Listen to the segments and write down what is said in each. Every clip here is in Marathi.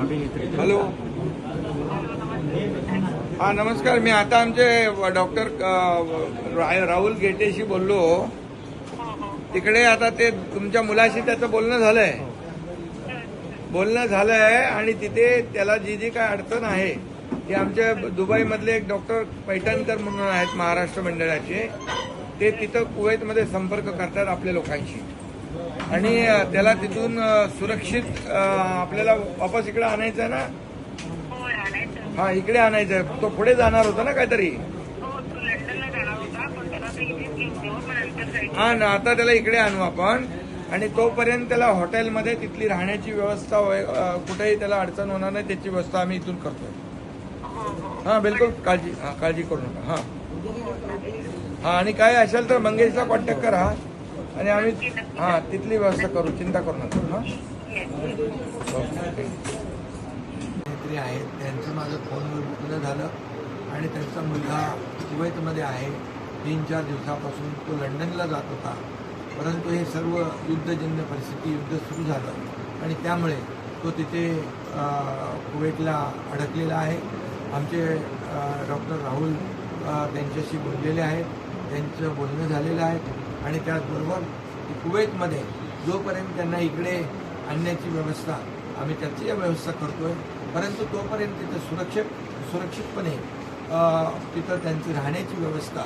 अभिनेत्री। हॅलो, हा नमस्कार. मी आता आमचे डॉक्टर राहुल गेटेशी बोललो. तिकडे आता ते तुमच्या मुलाशी त्याचं बोलणं झालंय आणि तिथे त्याला जी जी काय अडचण आहे ती आमच्या दुबईमधले एक डॉक्टर पैठणकर म्हणून आहेत महाराष्ट्र मंडळाचे, ते तिथं कुवेतमध्ये संपर्क करतात आपल्या लोकांशी आणि त्याला तिथून सुरक्षित आपल्याला वापस इकडे आणायचं आहे ना. हा, इकडे आणायचं आहे. तो पुढे जाणार होता ना काहीतरी. हा ना, आता त्याला इकडे आणू आपण आणि तोपर्यंत त्याला हॉटेलमध्ये तिथली राहण्याची व्यवस्था कुठेही त्याला अडचण होणार नाही त्याची व्यवस्था आम्ही इथून करतोय. हा बिलकुल, काळजी करू नका. हा, आणि काय असेल तर मंगेशला कॉन्टॅक्ट करा आणि आम्ही तिथली व्यवस्था करू, चिंता करू नका. आहेत त्यांचं माझं फोनवर बोलणं झालं आणि त्यांचा मुलगा कुवेतमध्ये आहे. 3-4 दिवसापासून तो लंडनला जात होता, परंतु हे सर्व युद्धजन्य परिस्थिती, युद्ध सुरू झालं आणि त्यामुळे तो तिथे कुवेतला अडकलेला आहे. आमचे डॉक्टर राहुल त्यांच्याशी बोललेले आहेत, त्यांचं बोलणं झालेलं आहे आणि त्याचबरोबर कुवेतमध्ये जोपर्यंत त्यांना इकडे आणण्याची व्यवस्था आम्ही त्याची व्यवस्था करतोय, परंतु तोपर्यंत तिथं सुरक्षितपणे तिथं त्यांची राहण्याची व्यवस्था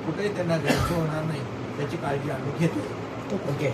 कुठेही त्यांना गैरसोय होणार नाही त्याची काळजी आम्ही घेतो. ओके.